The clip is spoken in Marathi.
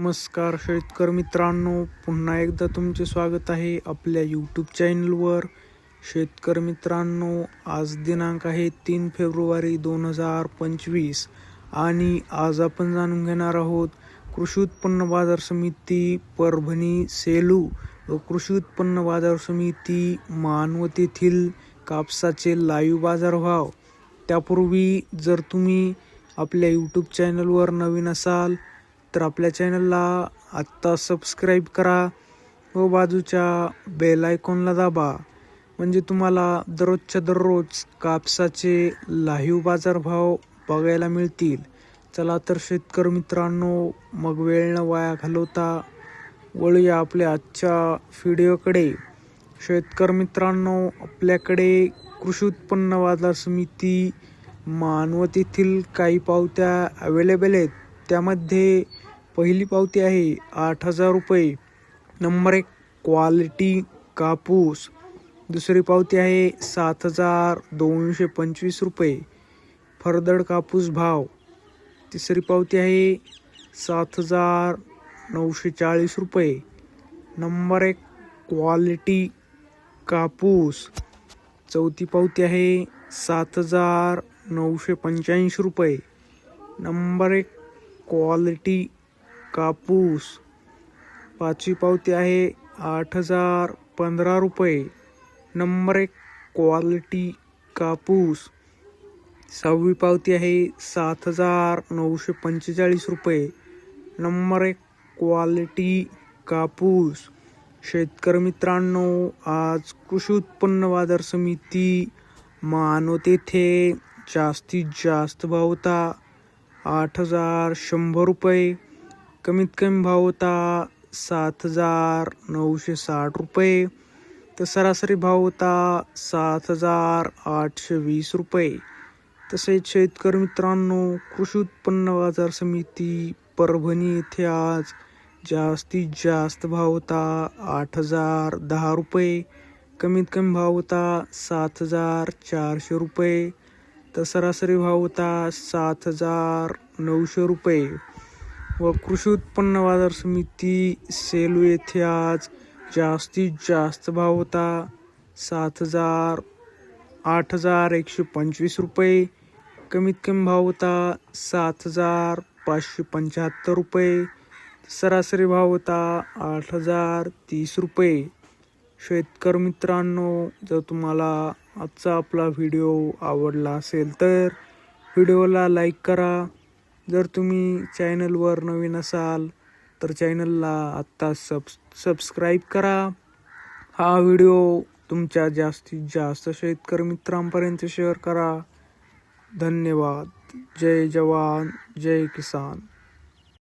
नमस्कार शेतकरी मित्रांनो, पुन्हा एकदा तुमचे स्वागत आहे आपल्या यूट्यूब चॅनलवर. शेतकरी मित्रांनो, आज दिनांक आहे 3 फेब्रुवारी 2025 आणि आज आपण जाणून घेणार आहोत कृषी उत्पन्न बाजार समिती परभणी सेलू व कृषी उत्पन्न बाजार समिती मानवत येथील कापसाचे लाईव्ह बाजारभाव. त्यापूर्वी जर तुम्ही आपल्या यूट्यूब चॅनलवर नवीन असाल तर आपल्या चॅनलला आत्ता सबस्क्राईब करा व बाजूच्या बेल आयकॉनला दाबा, म्हणजे तुम्हाला दररोजच्या दररोज कापसाचे लाईव्ह बाजारभाव बघायला मिळतील. चला तर शेतकरी मित्रांनो, मग वेळ न वाया घालवता वळूया आपल्या आजच्या व्हिडिओकडे. शेतकरी मित्रांनो, आपल्याकडे कृषी उत्पन्न बाजार समिती मानवत येथील काही पावत्या अवेलेबल आहेत. त्यामध्ये पहिली पावती आहे 8,000 रुपये. नंबर 1 क्वालिटी कापूस. दुसरी पावती आहे 7,225 रुपये फरदड कापूस भाव. तिसरी पावती आहे 7,940 रुपये. नंबर 1 क्वालिटी कापूस. चौथी पावती आहे 7,985 रुपये. नंबर 1 क्वालिटी कापूस. पाचवी पावती आहे 8,015 रुपये. नंबर 1 क्वालिटी कापूस. सहावी पावती आहे 7,945 रुपये. नंबर 1 क्वालिटी कापूस. शेतकरी मित्रांनो, आज कृषी उत्पन्न बाजार समिती मानवत येथे जास्तीत जास्त भाव होता 8,100 रुपये. कमीत कमी भाव होता 7,960 रुपये. तर सरासरी भाव होता 7,820 रुपये. तसेच शेतकरी मित्रांनो, कृषी उत्पन्न बाजार समिती परभणी येथे आज जास्तीत जास्त भाव होता 8,010 रुपये. कमीत कमी भाव होता 7,400 रुपये. तर सरासरी भाव होता 7,900 रुपये. व कृषी उत्पन्न बाजार समिती सेलू येथे आज जास्तीत जास्त भाव होता 8,125 रुपये. कमीत कमी भाव होता 7,575 रुपये. सरासरी भाव होता 8,030 रुपये. शेतकरी मित्रांनो, जर तुम्हाला आजचा आपला व्हिडिओ आवडला असेल तर व्हिडिओला लाईक करा. जर तुम्ही चॅनलवर नवीन असाल तर चॅनलला आत्ता सबस्क्राईब करा. हा व्हिडिओ तुमच्या जास्तीत जास्त शेतकरी मित्रांपर्यंत शेअर करा. धन्यवाद. जय जवान जय किसान.